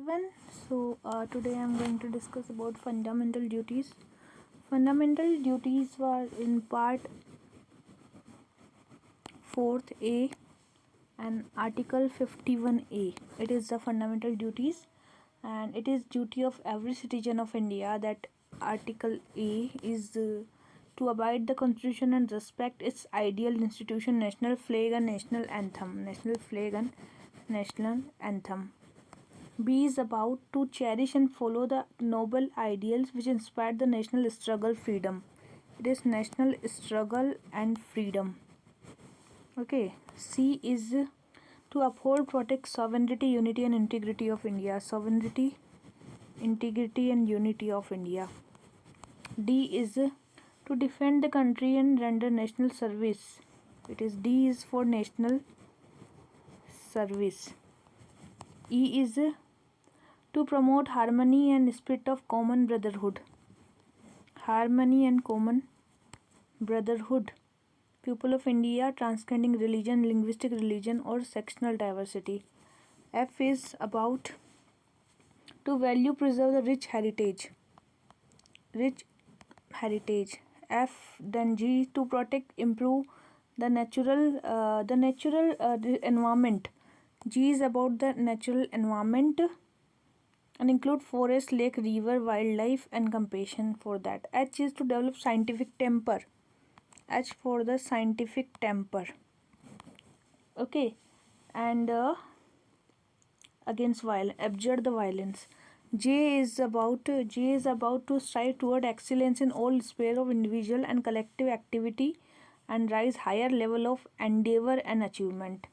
everyone. Today I'm going to discuss about fundamental duties. Fundamental duties were in part 4th A and Article 51A. It is the fundamental duties, and it is duty of every citizen of India that Article A is to abide the Constitution and respect its ideal institution, national flag and national anthem. National flag and national anthem. B is about to cherish and follow the noble ideals which inspired the national struggle freedom. It is national struggle and freedom. Okay. C is to uphold, protect sovereignty, unity and integrity of India. Sovereignty, integrity and unity of India. D is to defend the country and render national service. It is D is for national service. E is to promote harmony and spirit of common brotherhood. Harmony and common brotherhood. People of India transcending religion, linguistic religion or sectional diversity. F is about to value, preserve the rich heritage. Rich heritage. F then G to protect, improve the natural environment. G is about the natural environment and include forest, lake, river, wildlife and compassion for that. H is to develop scientific temper. H for the scientific temper. Okay. And against violence, abjure the violence. J is about to strive toward excellence in all spheres of individual and collective activity and rise higher level of endeavor and achievement.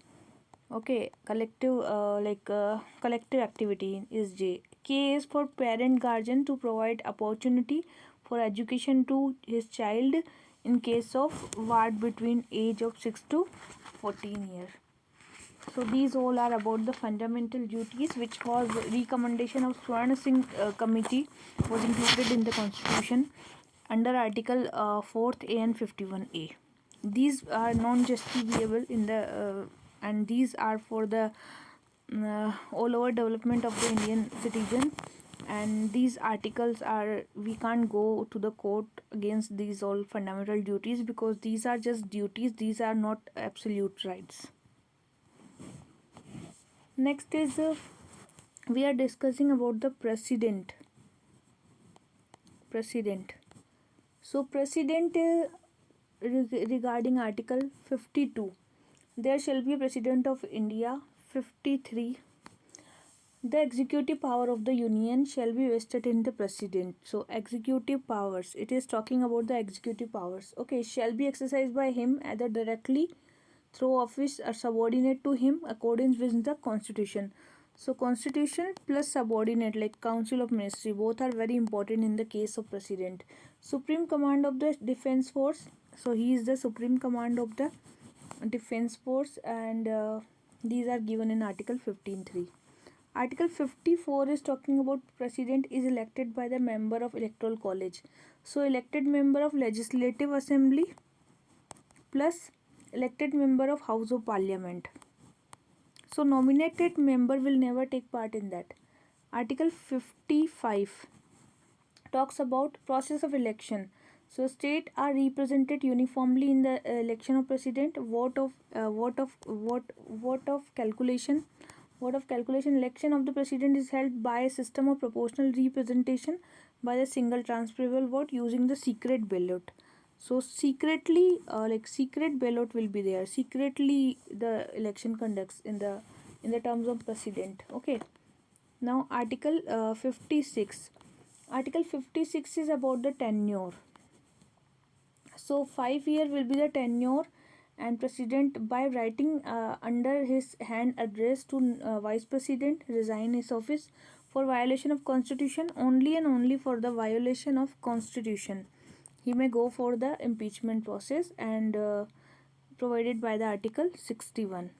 Okay, collective activity is J. K is for parent guardian to provide opportunity for education to his child in case of ward between age of 6 to 14 years. So these all are about the fundamental duties, which was recommendation of Swarna Singh committee was included in the constitution under article 4th A and 51A. These are non-justifiable in the and these are for the all over development of the Indian citizen, and these articles are, we can't go to the court against these all fundamental duties because these are just duties, these are not absolute rights. Next is we are discussing about the president. So president regarding article 52, there shall be a president of India. 53, the executive power of the union shall be vested in the president. So executive powers, it is talking about the executive powers. Okay, shall be exercised by him either directly through office or subordinate to him according with the constitution. So constitution plus subordinate like council of ministry, both are very important in the case of president. Supreme command of the defense force, so he is the supreme command of the defense force, and these are given in article 15.3. Article 54 is talking about president is elected by the member of electoral college. So elected member of legislative assembly plus elected member of house of parliament. So nominated member will never take part in that. Article 55 talks about process of election. So state are represented uniformly in the election of president. Vote of calculation election of the president is held by a system of proportional representation by the single transferable vote using the secret ballot. So secretly secret ballot will be there. Secretly the election conducts in the terms of president. Okay. Now article 56. Article 56 is about the tenure. So 5 year will be the tenure, and president by writing under his hand address to vice president resign his office for violation of constitution. Only and only for the violation of constitution he may go for the impeachment process and provided by the article 61.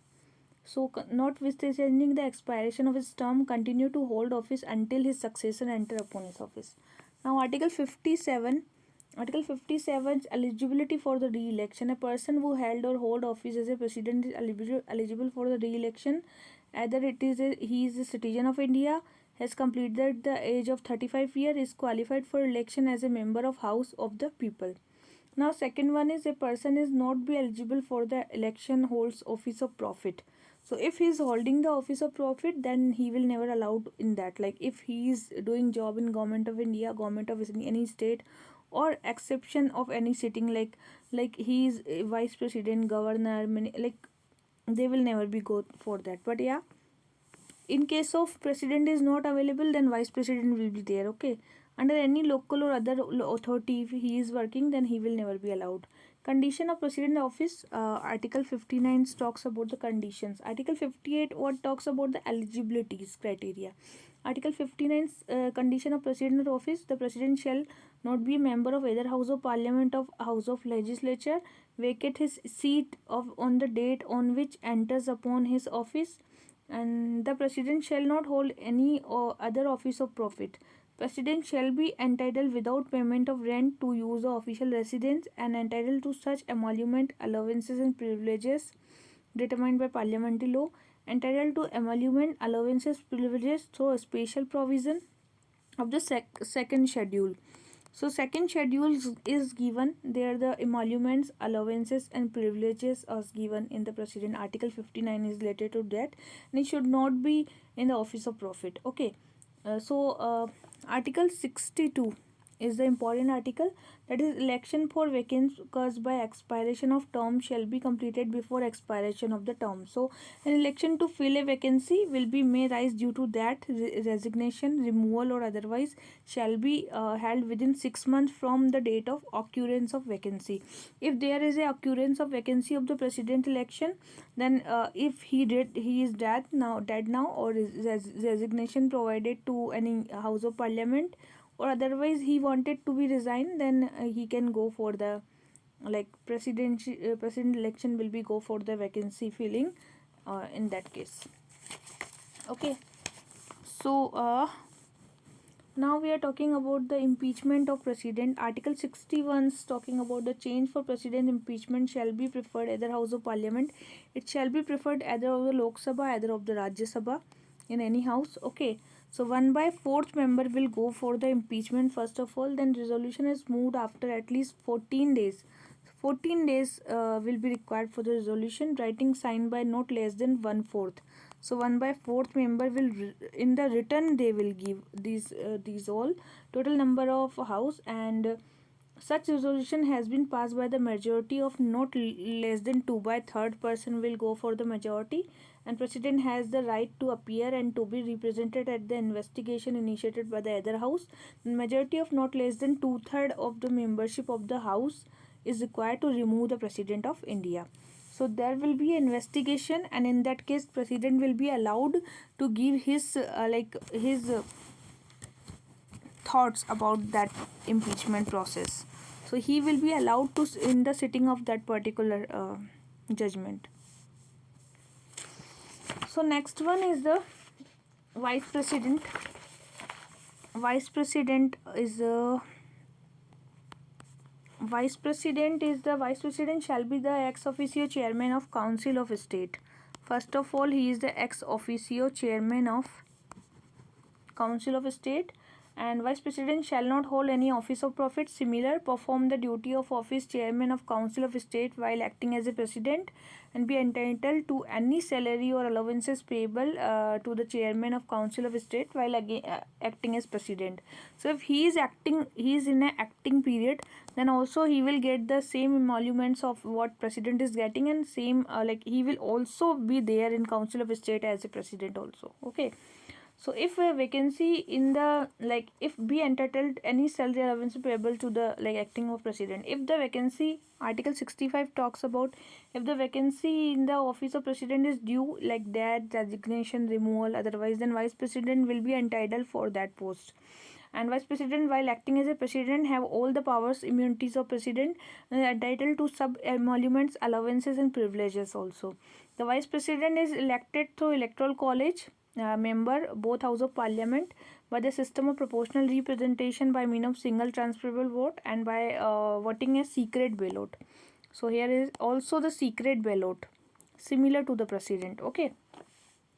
So notwithstanding the expiration of his term, continue to hold office until his successor enter upon his office. Now article 57 eligibility for the re-election. A person who held or hold office as a president is eligible for the re-election. Either he is a citizen of India, has completed the age of 35 years is qualified for election as a member of House of the People. Now second one is a person is not be eligible for the election holds office of profit. So if he is holding the office of profit, then he will never allowed in that. Like if he is doing job in government of India, government of any state, or exception of any sitting, like he is a vice president, governor, like they will never be go for that. But yeah, in case of president is not available, then vice president will be there. Okay, under any local or other authority, if he is working, then he will never be allowed. Condition of president office, article 59 talks about the conditions. Article 58 what talks about the eligibilities criteria. Article 59 condition of president office, the president shall not be a member of either house of parliament of house of legislature, vacate his seat of on the date on which enters upon his office, and the president shall not hold any or other office of profit. President shall be entitled without payment of rent to use the official residence and entitled to such emolument, allowances and privileges determined by parliamentary law, entitled to emolument, allowances, privileges through a special provision of the second schedule. So second schedule is given there, the emoluments, allowances and privileges are given in the president. Article 59 is related to that, and it should not be in the office of profit. Okay, article 62 is the important article, that is election for vacancies by expiration of term shall be completed before expiration of the term. So an election to fill a vacancy will be may rise due to that resignation, removal or otherwise shall be held within 6 months from the date of occurrence of vacancy. If there is a occurrence of vacancy of the president election, then if he is dead now, or resignation provided to any house of parliament, or otherwise he wanted to be resigned, then he can go for the like president election will be go for the vacancy filling in that case. Okay, so now we are talking about the impeachment of president. Article 61 is talking about the change for president impeachment shall be preferred either house of parliament. It shall be preferred either of the Lok Sabha, either of the Rajya Sabha, in any house. Okay, so 1/4 member will go for the impeachment first of all. Then resolution is moved after at least 14 days. 14 days will be required for the resolution. Writing signed by not less than 1/4. So 1/4 member will in the written they will give these all total number of house, and such resolution has been passed by the majority of not less than 2/3 person will go for the majority, and president has the right to appear and to be represented at the investigation initiated by the other house. The majority of not less than 2/3 of the membership of the house is required to remove the president of India. So there will be an investigation, and in that case president will be allowed to give his thoughts about that impeachment process. So he will be allowed to in the sitting of that particular judgment. So next one is the vice president. Vice president is the vice president shall be the ex officio chairman of Council of State. First of all, he is the ex officio chairman of Council of State, and vice president shall not hold any office of profit. Similar, perform the duty of office chairman of Council of State while acting as a president, and be entitled to any salary or allowances payable to the chairman of Council of State while acting as president. So if he is in an acting period, then also he will get the same emoluments of what president is getting, and same he will also be there in Council of State as a president also. Okay, so if a vacancy in the if be entitled any salary allowance payable to the acting of president. If the vacancy, article 65 talks about if the vacancy in the office of president is due like death, resignation, removal, otherwise, then vice president will be entitled for that post. And vice president while acting as a president have all the powers, immunities of president, entitled to sub emoluments, allowances and privileges also. The vice president is elected through electoral college member, both house of parliament, by the system of proportional representation by means of single transferable vote, and by voting a secret ballot. So here is also the secret ballot similar to the president. Okay,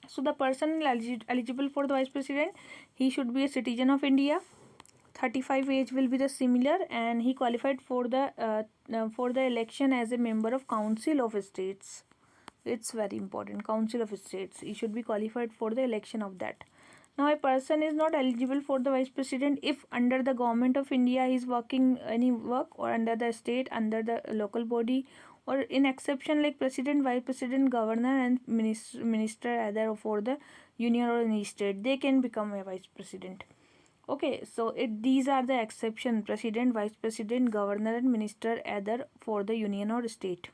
So the person eligible for the vice president, he should be a citizen of India. 35 age will be the similar, and he qualified for the election as a member of Council of States. It's very important. Council of States. He should be qualified for the election of that. Now, a person is not eligible for the vice president if under the government of India he is working any work, or under the state, under the local body, or in exception like president, vice president, governor, and minister either for the union or any state, they can become a vice president. Okay, so these are the exception: president, vice president, governor, and minister either for the union or state.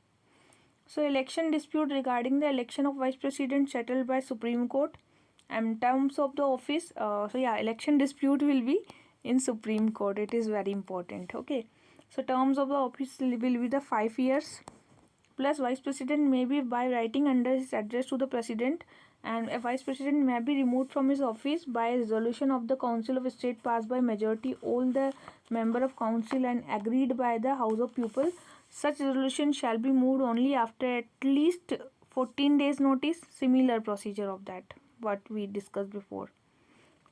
So election dispute regarding the election of vice president settled by Supreme Court, and terms of the office. So yeah, election dispute will be in Supreme Court. It is very important. Okay, so terms of the office will be the 5 years. Plus, vice president may be by writing under his address to the president, and a vice president may be removed from his office by a resolution of the Council of State passed by majority all the member of council and agreed by the House of People. Such resolution shall be moved only after at least 14 days notice. Similar procedure of that what we discussed before.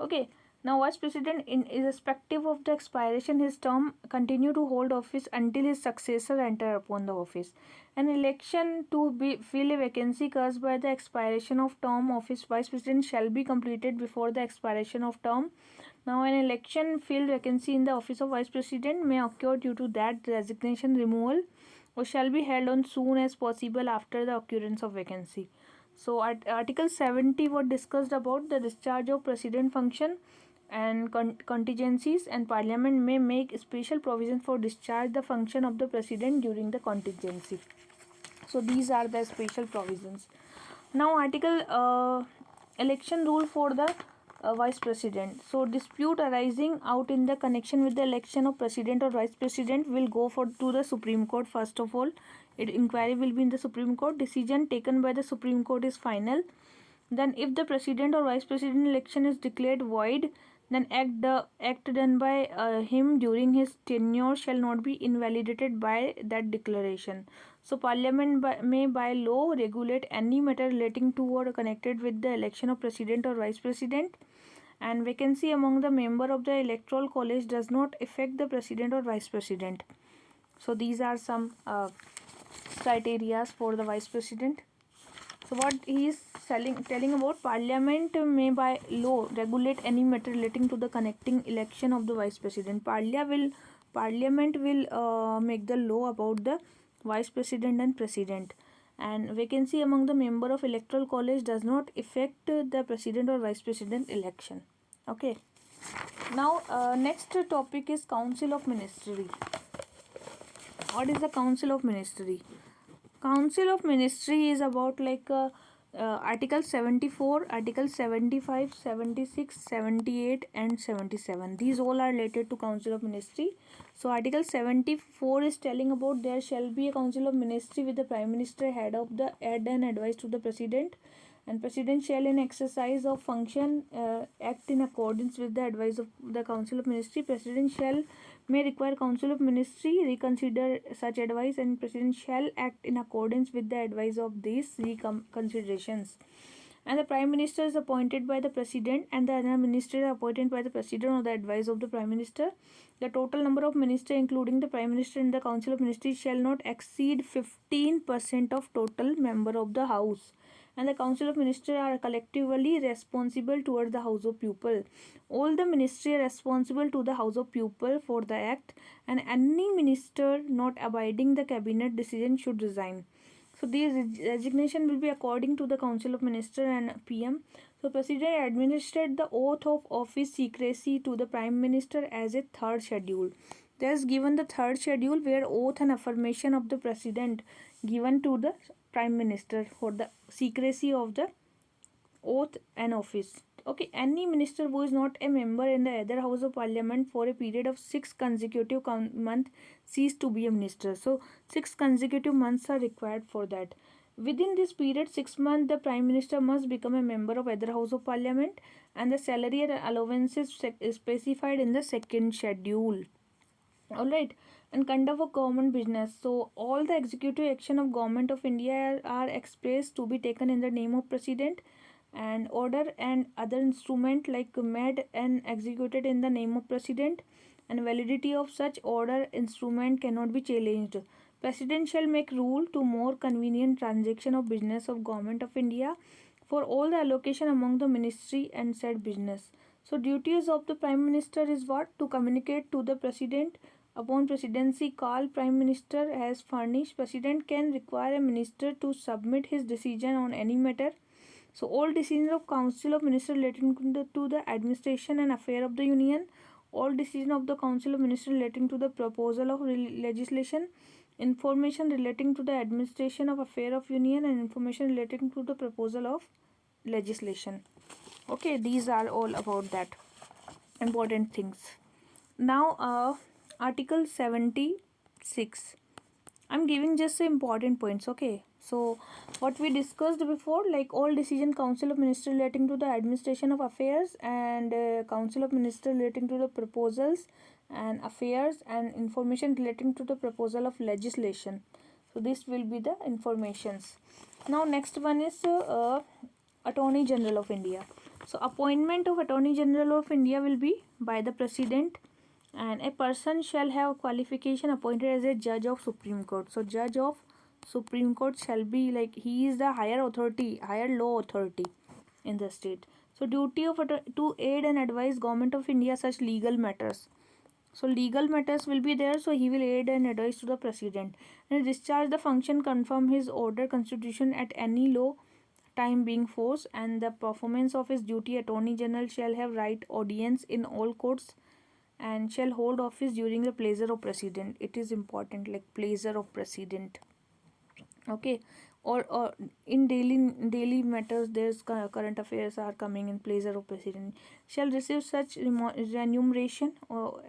Okay. Now, vice president, in irrespective of the expiration his term, continue to hold office until his successor enter upon the office. An election to fill a vacancy caused by the expiration of term of his vice president shall be completed before the expiration of term. Now, an election filled vacancy in the office of vice president may occur due to that resignation, removal, or shall be held on soon as possible after the occurrence of vacancy. So, Article 70 was discussed about the discharge of president function and contingencies, and Parliament may make special provision for discharge the function of the president during the contingency. So these are the special provisions. Now, article election rule for the vice president. So dispute arising out in the connection with the election of president or vice president will go to the Supreme Court. First of all, inquiry will be in the Supreme Court. Decision taken by the Supreme Court is final. Then if the president or vice president election is declared void, then act done by him during his tenure shall not be invalidated by that declaration. So Parliament may by law regulate any matter relating to or connected with the election of president or vice president, and vacancy among the member of the electoral college does not affect the president or vice president. So these are some criteria for the vice president. So what he is telling about, Parliament may by law regulate any matter relating to the connecting election of the vice president. Parliament will make the law about the vice president and president. And vacancy among the member of electoral college does not affect the president or vice president election. Okay. Now next topic is Council of Ministry. What is the Council of Ministry? Council of Ministry is about like Article 74, Article 75, 76, 78 and 77. These all are related to Council of Ministry. So Article 74 is telling about there shall be a Council of Ministry with the Prime Minister head and advice to the President, and President shall in exercise of function act in accordance with the advice of the Council of Ministry. President shall may require Council of Ministry reconsider such advice, and President shall act in accordance with the advice of these reconsiderations. And the Prime Minister is appointed by the President, and the other minister is appointed by the President on the advice of the Prime Minister. The total number of ministers, including the Prime Minister and the Council of Ministry, shall not exceed 15% of total member of the House. And the Council of Ministers are collectively responsible towards the House of People. All the ministries are responsible to the House of People for the act, and any minister not abiding the cabinet decision should resign. So these resignation will be according to the Council of Ministers and PM. So President administered the oath of office secrecy to the Prime Minister as a third schedule. There is given the third schedule where oath and affirmation of the President given to the Prime Minister for the secrecy of the oath and office. Okay, any minister who is not a member in the other House of Parliament for a period of 6 consecutive months cease to be a minister. So 6 consecutive months are required for that. Within this period, 6 months, the Prime Minister must become a member of other House of Parliament, and the salary and allowances is specified in the second schedule. Alright, and conduct of government business. So all the executive action of Government of India are expressed to be taken in the name of President. and order and other instrument like made and executed in the name of president, and validity of such order instrument cannot be challenged. President shall make rule to more convenient transaction of business of government of India for all the allocation among the ministry and said business. So duties of the prime minister is what? To communicate to the president upon presidency call. Prime minister has furnished, president can require a minister to submit his decision on any matter. So all decisions of Council of Ministers relating to the administration and affair of the Union, all decision of the Council of Ministers relating to the proposal of legislation, information relating to the administration of affair of Union, and information relating to the proposal of legislation. Okay, these are all about that important things. Now, Article 76. I'm giving just the important points, okay? So, what we discussed before, like all decision Council of Ministers relating to the administration of affairs, and Council of Ministers relating to the proposals and affairs, and information relating to the proposal of legislation. So, this will be the informations. Now, next one is Attorney General of India. So, appointment of Attorney General of India will be by the President, and a person shall have qualification appointed as a judge of Supreme Court. So judge of Supreme Court shall be like he is the higher authority, higher law authority in the state. So duty of to aid and advise government of India such legal matters. So legal matters will be there, so he will aid and advise to the president and discharge the function, confirm his order constitution at any law time being forced, and the performance of his duty. Attorney General shall have right audience in all courts and shall hold office during the pleasure of president. It is important, like pleasure of president. Okay, or in daily matters, there's current affairs are coming in pleasure of president. Shall receive such remuneration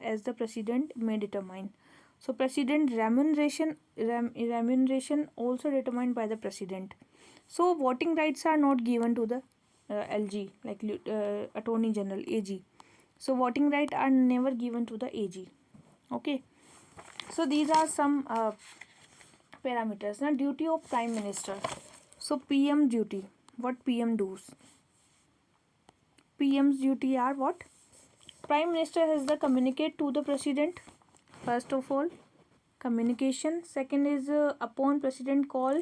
as the president may determine. So president remuneration also determined by the president. So voting rights are not given to the LG, like Attorney General, AG. So voting right are never given to the AG. Okay, so these are some parameters. Now duty of prime minister. So PM duty, what PM does? PM's duty are what? Prime minister has the communicate to the president, first of all, communication. Second is upon president call,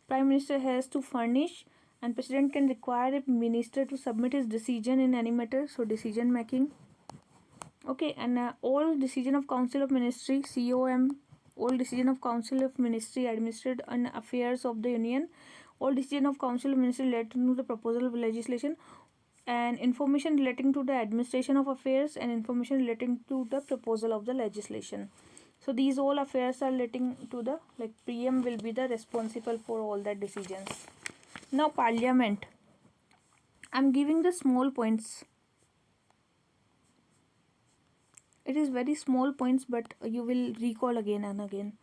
prime minister has to furnish, and president can require a minister to submit his decision in any matter. So decision making. Okay, and all decision of Council of Ministry, COM, all decision of Council of Ministry administered on affairs of the Union, all decision of Council of Ministry relating to the proposal of legislation, and information relating to the administration of affairs, and information relating to the proposal of the legislation. So these all affairs are relating to the, like PM will be the responsible for all the decisions. Now Parliament. I'm giving the small points. It is very small points, but you will recall again and again.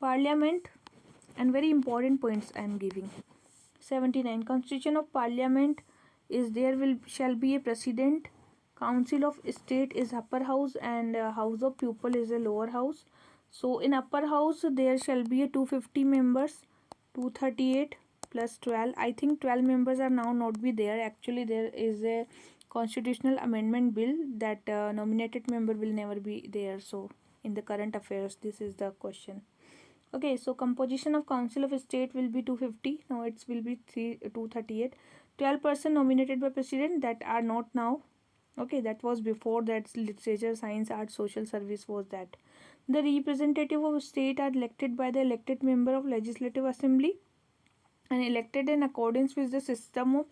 Parliament, and very important points I am giving. 79. Constitution of Parliament is there will shall be a president. Council of State is upper house, and House of People is a lower house. So in upper house there shall be a 250 members, 238 plus 12. I think 12 members are now not be there. Actually there is a constitutional amendment bill that nominated member will never be there. So in the current affairs this is the question. Okay, so composition of Council of State will be 250. Now it will be 238. 12% nominated by president that are not now. Okay, that was before that. Literature, science, art, social service was that. The representative of state are elected by the elected member of legislative assembly and elected in accordance with the system of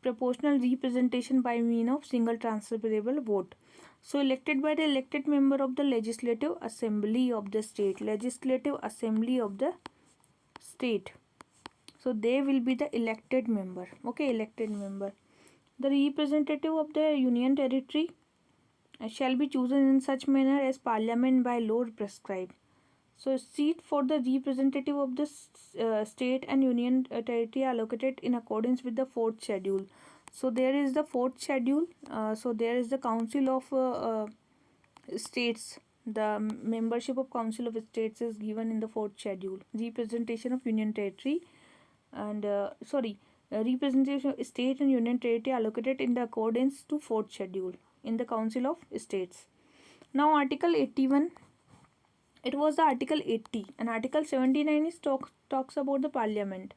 proportional representation by means of single transferable vote. So elected by the elected member of the legislative assembly of the state. Legislative assembly of the state. So they will be the elected member. Okay, elected member. The representative of the union territory shall be chosen in such manner as parliament by law prescribe. So seat for the representative of the state and union territory are allocated in accordance with the fourth schedule. So there is the fourth schedule. So there is the council of states. The membership of council of states is given in the fourth schedule. Representation of union territory and representation of state and union territory allocated in the accordance to fourth schedule in the Council of States. Now Article 81, it was the Article 80, and Article 79 is talks about the Parliament.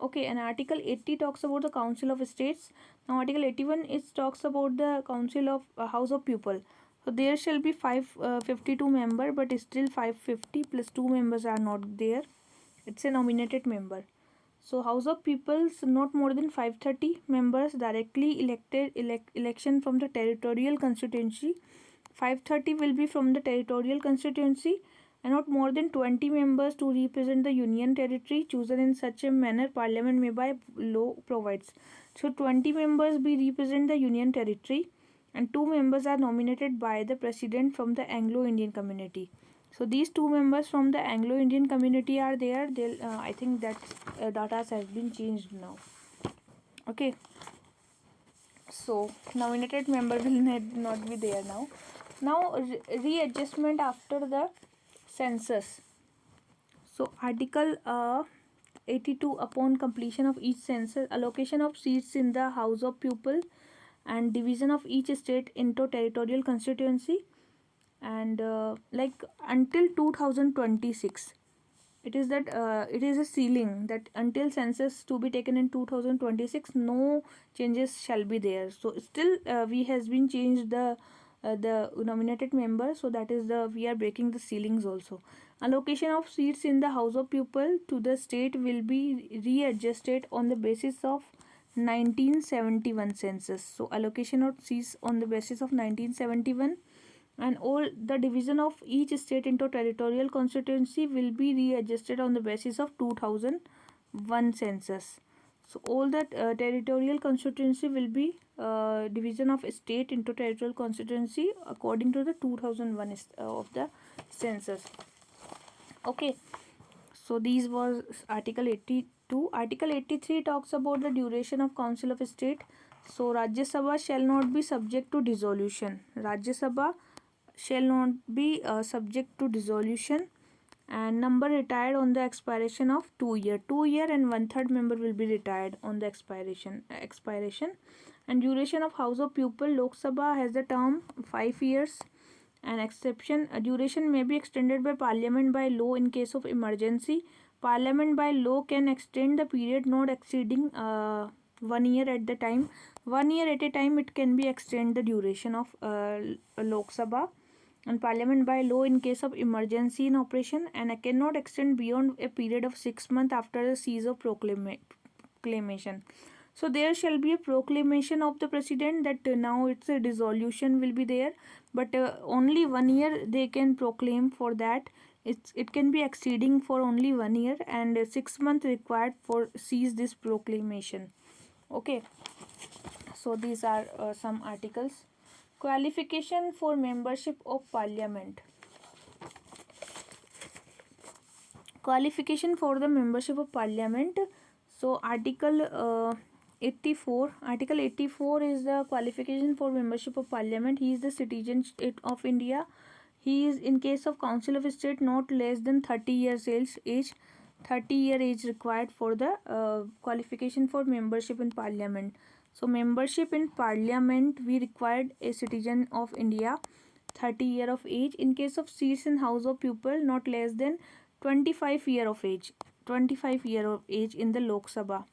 Okay, and Article 80 talks about the Council of States. Now Article 81 is talks about the Council of House of People. So there shall be 52 member, but still 550 plus 2 members are not there. It's a nominated member. So House of Peoples not more than 530 members directly elected election from the territorial constituency. 530 will be from the territorial constituency, and not more than 20 members to represent the union territory chosen in such a manner parliament may by law provides. So 20 members be represent the union territory, and 2 members are nominated by the president from the Anglo-Indian community. So these 2 members from the Anglo-Indian community are there. They'll I think that data has been changed now. Okay, so nominated member will not be there now. Now readjustment after the census. So Article 82, upon completion of each census, allocation of seats in the House of People and division of each state into territorial constituency, and like until 2026, it is that it is a ceiling that until census to be taken in 2026 no changes shall be there. So still we has been changed the nominated member, so that is the we are breaking the ceilings also. Allocation of seats in the House of People to the state will be readjusted on the basis of 1971 census. So allocation of seats on the basis of 1971, and all the division of each state into territorial constituency will be readjusted on the basis of 2001 census. So all that territorial constituency will be division of state into territorial constituency according to the 2001 of the census. Okay, so these was Article 82. Article 83 talks about the duration of Council of State. So Rajya Sabha shall not be subject to dissolution. Rajya Sabha shall not be subject to dissolution, and number retired on the expiration of 2 year. 2 year and 1/3 member will be retired on the expiration. And duration of House of People, Lok Sabha has the term 5 years. An exception, a duration may be extended by Parliament by law in case of emergency. Parliament by law can extend the period not exceeding 1 year at the time. 1 year at a time it can be extend the duration of Lok Sabha, and Parliament by law in case of emergency in operation, and I cannot extend beyond a period of 6 months after the cease of proclamation. So there shall be a proclamation of the president that now it's a dissolution will be there, but only 1 year they can proclaim for that. It can be exceeding for only 1 year, and 6 months required for cease this proclamation. Okay, so these are some articles. Qualification for membership of parliament. Qualification for the membership of parliament. So article 84, article 84 is the qualification for membership of parliament. He is the citizen of India. He is in case of council of state not less than 30 years age. 30-year age required for the qualification for membership in parliament. So membership in parliament we required a citizen of India 30 year of age. In case of seats in House of People not less than 25 year of age. 25 year of age in the Lok Sabha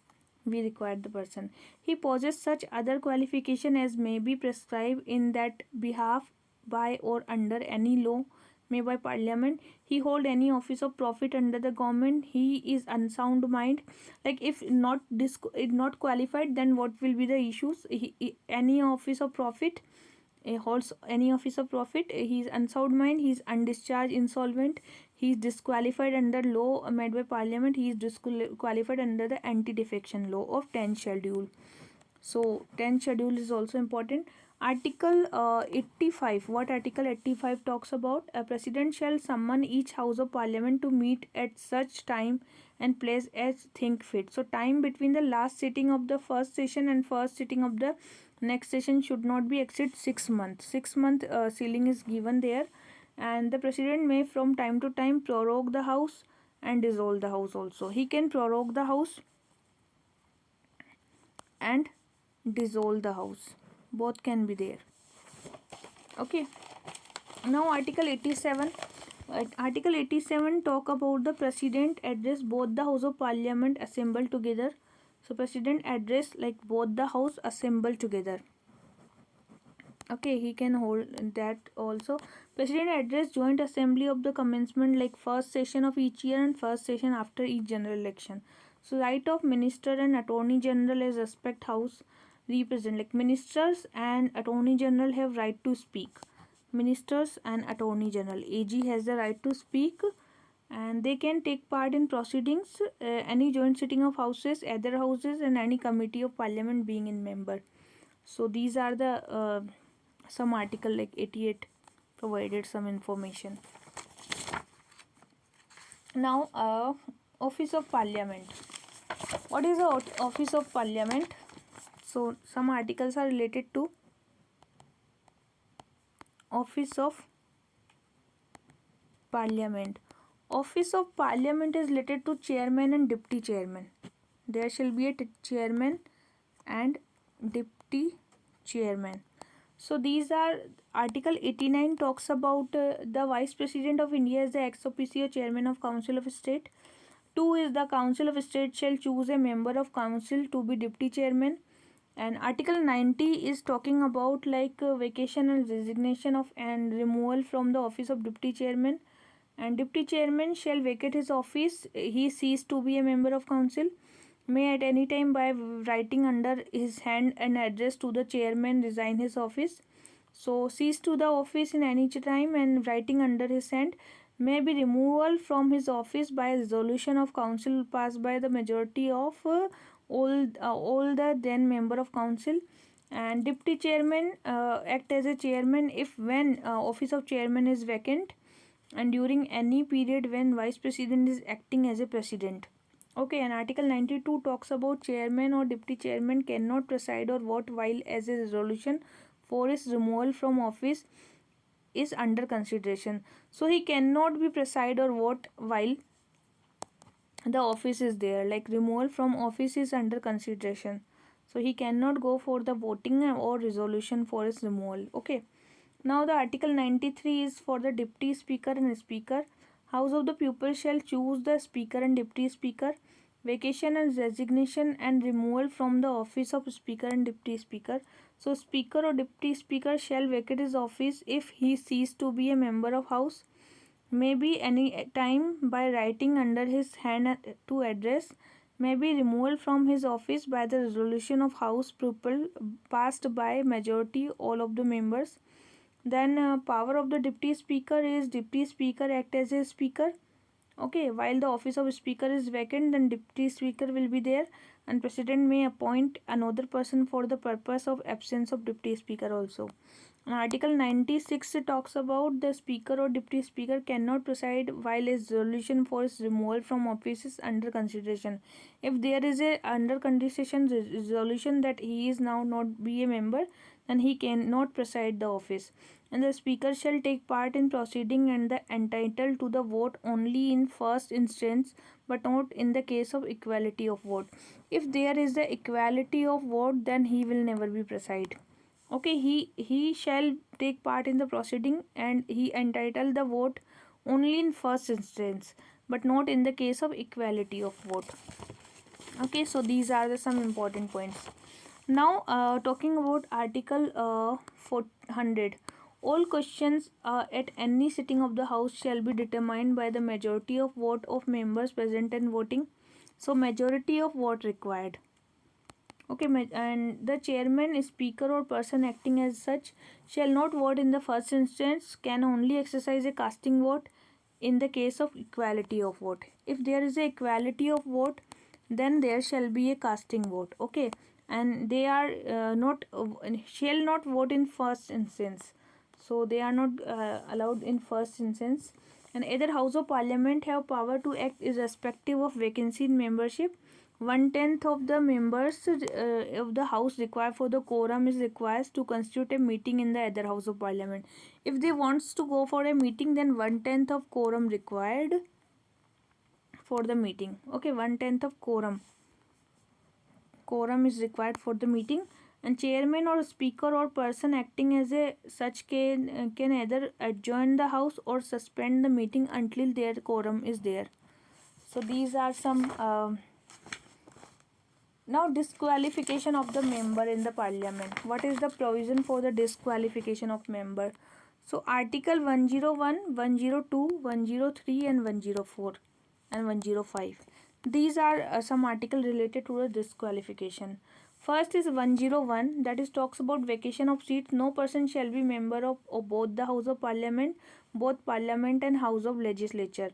we required the person. He possesses such other qualification as may be prescribed in that behalf by or under any law made by parliament. He hold any office of profit under the government. He is unsound mind. Like if not qualified, then what will be the issues? Any office of profit, holds any office of profit. He is unsound mind. He is undischarged, insolvent. He is disqualified under law made by parliament. He is disqualified under the anti-defection law of 10th schedule. So 10th schedule is also important. Article 85. What Article 85 talks about? A president shall summon each house of parliament to meet at such time and place as think fit. So time between the last sitting of the first session and first sitting of the next session should not be exceed 6 months. 6 month ceiling is given there, and the president may from time to time prorogue the house and dissolve the house also. He can prorogue the house and dissolve the house. Both can be there. Okay. Now Article 87. Article 87 talk about the President address both the House of Parliament assembled together. So President address like both the House assembled together. Okay, he can hold that also. President address joint assembly of the commencement like first session of each year and first session after each general election. So right of minister and attorney general as respect house represent, like ministers and attorney general have right to speak. Ministers and attorney general, AG has the right to speak, and they can take part in proceedings, any joint sitting of houses, other houses, and any committee of parliament being in member. So these are the some article like 88 provided some information. Now office of parliament. What is the office of parliament? So some articles are related to office of parliament. Office of parliament is related to chairman and deputy chairman. There shall be a chairman and deputy chairman. So these are Article 89 talks about the Vice President of India as the ex officio chairman of Council of State. 2 is the Council of State shall choose a member of council to be deputy chairman. And Article 90 is talking about like vacation and resignation of and removal from the office of deputy chairman. And deputy chairman shall vacate his office, he ceased to be a member of council, may at any time by writing under his hand an address to the chairman resign his office. So cease to the office in any time and writing under his hand may be removal from his office by resolution of council passed by the majority of all the then member of council. And deputy chairman act as a chairman if when office of chairman is vacant and during any period when vice president is acting as a president. Okay, and Article 92 talks about chairman or deputy chairman cannot preside or vote while as a resolution for his removal from office is under consideration. So he cannot be preside or vote while the office is there, like removal from office is under consideration. So he cannot go for the voting or resolution for his removal. Okay. Now the Article 93 is for the deputy speaker and speaker. House of the people shall choose the speaker and deputy speaker. Vacation and resignation and removal from the office of speaker and deputy speaker. So speaker or deputy speaker shall vacate his office if he ceased to be a member of house, may be any time by writing under his hand to address, may be removal from his office by the resolution of house people passed by majority all of the members. Then power of the deputy speaker is deputy speaker act as a speaker. Okay, while the office of speaker is vacant, then deputy speaker will be there, and president may appoint another person for the purpose of absence of deputy speaker also. Article 96 talks about the speaker or deputy speaker cannot preside while a resolution for his removal from office is under consideration. If there is a under consideration resolution that he is now not be a member, then he cannot preside the office. And the speaker shall take part in proceeding and the entitled to the vote only in first instance, but not in the case of equality of vote. If there is the equality of vote, then he will never be preside. Okay, he shall take part in the proceeding and he entitled the vote only in first instance, but not in the case of equality of vote. Okay, so these are the some important points. Now talking about Article 400. All questions at any sitting of the house shall be determined by the majority of vote of members present and voting. So majority of vote required. Okay, and the chairman, speaker, or person acting as such shall not vote in the first instance, can only exercise a casting vote in the case of equality of vote. If there is a equality of vote, then there shall be a casting vote. Okay, and they are not shall not vote in first instance. So they are not allowed in first instance. And either House of Parliament have power to act irrespective of vacancy in membership. 1/10 of the members of the house required for the quorum is required to constitute a meeting in the other House of Parliament. If they wants to go for a meeting, then 1/10 of quorum required for the meeting. Okay, 1/10 of quorum quorum is required for the meeting, and chairman or speaker or person acting as a such can either adjourn the house or suspend the meeting until their quorum is there. So these are some now disqualification of the member in the parliament. What is the provision for the disqualification of member? So article 101, 102, 103 and 104 and 105. These are some article related to the disqualification. First is 101, that is talks about vacation of seats. No person shall be member of both the House of Parliament, both Parliament and House of Legislature.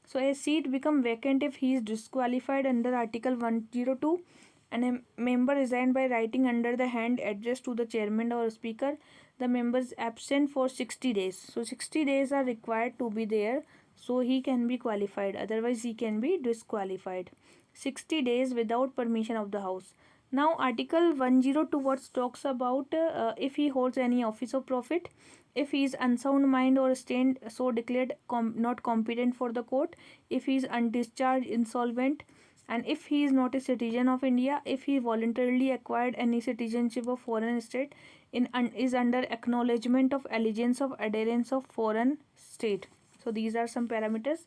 So a seat become vacant if he is disqualified under article 102 and a member resigned by writing under the hand addressed to the chairman or speaker. The member is absent for 60 days. So 60 days are required to be there, so he can be qualified, otherwise he can be disqualified. 60 days without permission of the house. Now article 102 what talks about if he holds any office of profit, if he is unsound mind or stand so declared not competent for the court, if he is undischarged insolvent, and if he is not a citizen of India, if he voluntarily acquired any citizenship of foreign state is under acknowledgement of allegiance of adherence of foreign state. So these are some parameters.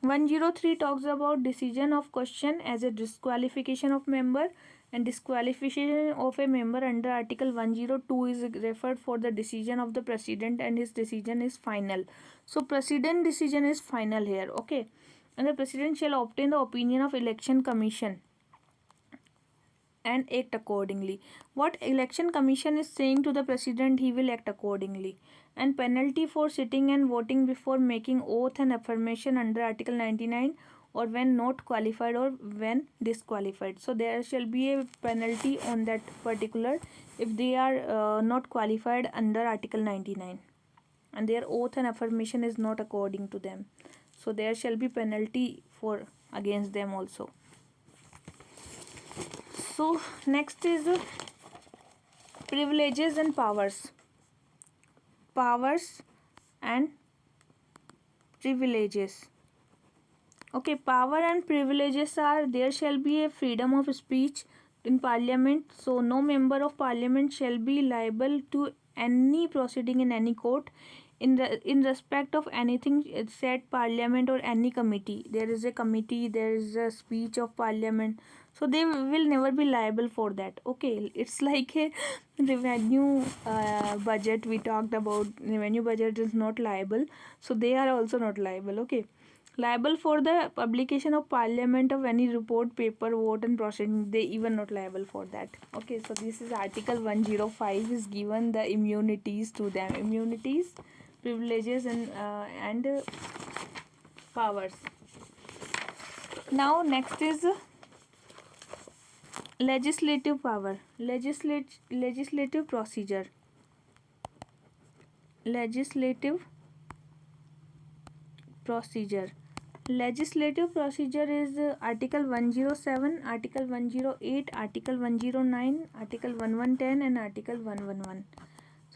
103 talks about decision of question as a disqualification of member, and disqualification of a member under article 102 is referred for the decision of the president and his decision is final. So president decision is final here, okay. And the president shall obtain the opinion of election commission and act accordingly. What election commission is saying to the president, he will act accordingly. And penalty for sitting and voting before making oath and affirmation under article 99, or when not qualified or when disqualified. So there shall be a penalty on that particular if they are not qualified under article 99 and their oath and affirmation is not according to them. So there shall be penalty for against them also. So next is privileges and powers. Powers and privileges. Okay, power and privileges are there shall be a freedom of speech in parliament. So no member of parliament shall be liable to any proceeding in any court in respect of anything said parliament or any committee. There is a committee, there is a speech of parliament, so they will never be liable for that. Okay, it's like a revenue budget we talked about. Revenue budget is not liable, so they are also not liable. Okay, liable for the publication of parliament of any report, paper, vote and proceeding, they even not liable for that. Okay, so this is article 105 is given the immunities to them. Immunities, privileges and powers. Now next is legislative power. Legislative procedure. Legislative procedure. Legislative procedure is article 107, article 108, article 109, article 1110 and article 111.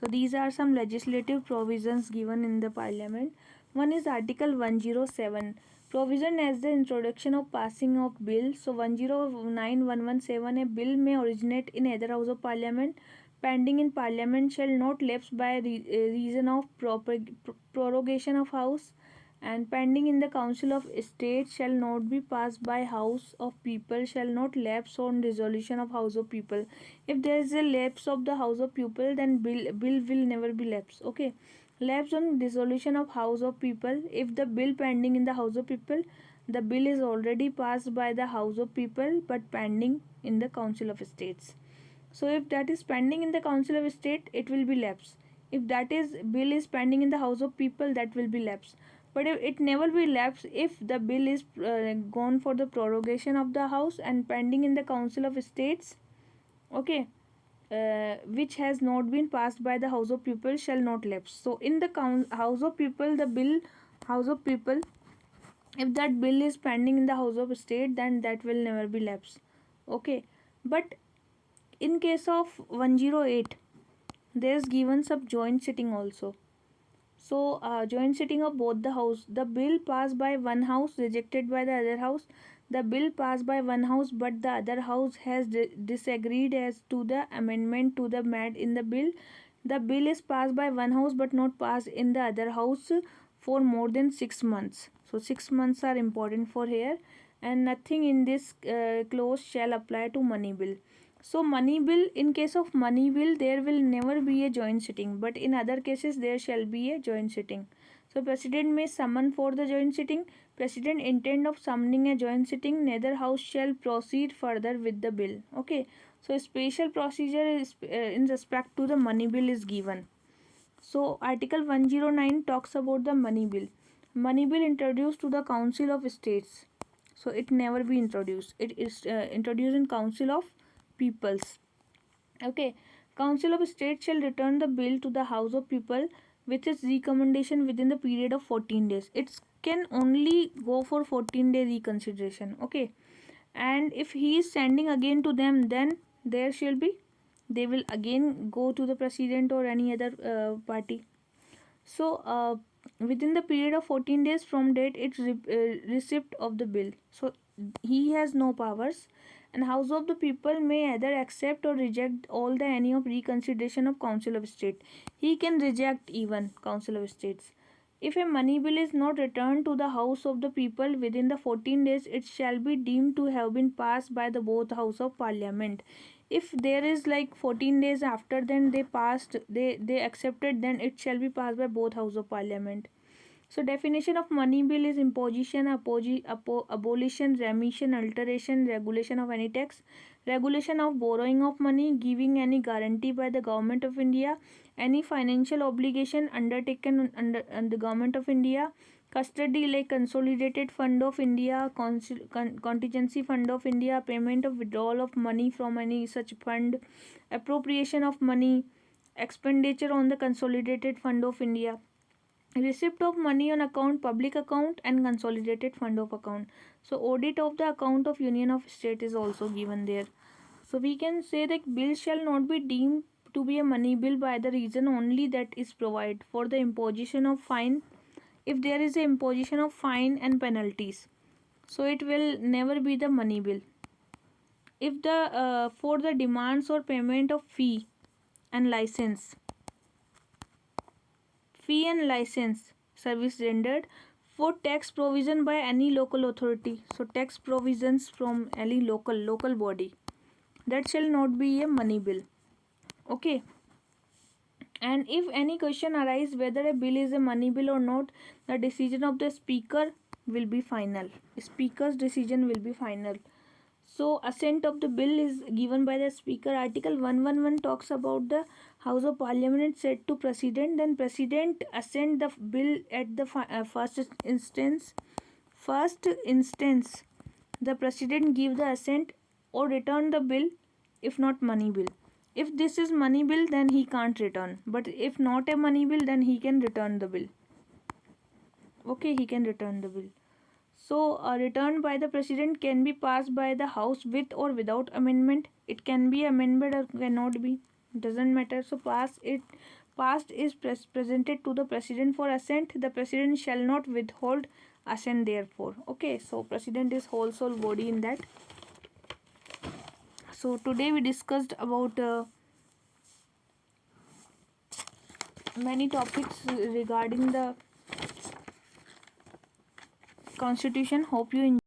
So these are some legislative provisions given in the parliament. One is article 107, provision as the introduction of passing of bill. So 109, 117, a bill may originate in either house of parliament, pending in parliament, shall not lapse by reason of prorogation of house, and pending in the council of state shall not be passed by house of people, shall not lapse on resolution of house of people. If there is a lapse of the house of people, then bill will never be lapse. Okay, lapse on dissolution of house of people. If the bill pending in the house of people, the bill is already passed by the house of people but pending in the council of states. So if that is pending in the council of state, it will be lapse. If that is bill is pending in the house of people, that will be lapse. But it never will lapse if the bill is gone for the prorogation of the house and pending in the council of states. Okay, which has not been passed by the house of people shall not lapse. So in the house of people, the bill house of people, if that bill is pending in the house of state, then that will never be lapse. Okay, but in case of 108, there is given some joint sitting also. So joint sitting of both the house, the bill passed by one house, rejected by the other house, The bill passed by one house but the other house has disagreed as to the amendment to the made in the bill. The bill is passed by one house but not passed in the other house for more than 6 months. So 6 months are important for here, and nothing in this clause shall apply to money bill. So money bill, in case of money bill there will never be a joint sitting, but in other cases there shall be a joint sitting. So president may summon for the joint sitting. President intent of summoning a joint sitting, neither house shall proceed further with the bill. Okay. So special procedure is in respect to the money bill is given. So Article 109 talks about the money bill. Money bill introduced to the Council of States. So it never be introduced. It is introduced in Council of Peoples. Okay. Council of State shall return the bill to the House of People with its recommendation within the period of 14 days. It can only go for 14-day reconsideration. Okay. And if he is sending again to them, then there shall be, they will again go to the president or any other party. So within the period of 14 days from date its receipt of the bill. So he has no powers, and House of the People may either accept or reject all the any of reconsideration of Council of State. He can reject even Council of States. If a money bill is not returned to the House of the People within the 14 days, it shall be deemed to have been passed by the both House of Parliament. If there is like 14 days after then they passed, they accepted, then it shall be passed by both House of Parliament. So definition of money bill is imposition, abolition, remission, alteration, regulation of any tax, regulation of borrowing of money, giving any guarantee by the government of India, any financial obligation undertaken under the government of India, custody like consolidated fund of India, contingency fund of India, payment of withdrawal of money from any such fund, appropriation of money, expenditure on the consolidated fund of India, receipt of money on account, public account, and consolidated fund of account. So audit of the account of Union of State is also given there. So we can say that bill shall not be deemed to be a money bill by the reason only that is provided for the imposition of fine. If there is a imposition of fine and penalties, so it will never be the money bill. If the for the demands or payment of fee and license service rendered, for tax provision by any local authority, so tax provisions from any local body, that shall not be a money bill. Okay. And if any question arise whether a bill is a money bill or not, the decision of the speaker will be final. Speaker's decision will be final. So assent of the bill is given by the speaker. Article 111 talks about the House of Parliament said to President, then President assent the bill at the first instance. The President give the assent or return the bill if not money bill. If this is money bill, then he can't return. But if not a money bill, then he can return the bill. Okay, he can return the bill. So, a return by the president can be passed by the house with or without amendment. It can be amended or cannot be. Doesn't matter. So, passed is presented to the president for assent. The president shall not withhold assent therefore. Okay, so president is whole soul body in that. So today we discussed about many topics regarding the constitution. Hope you enjoy.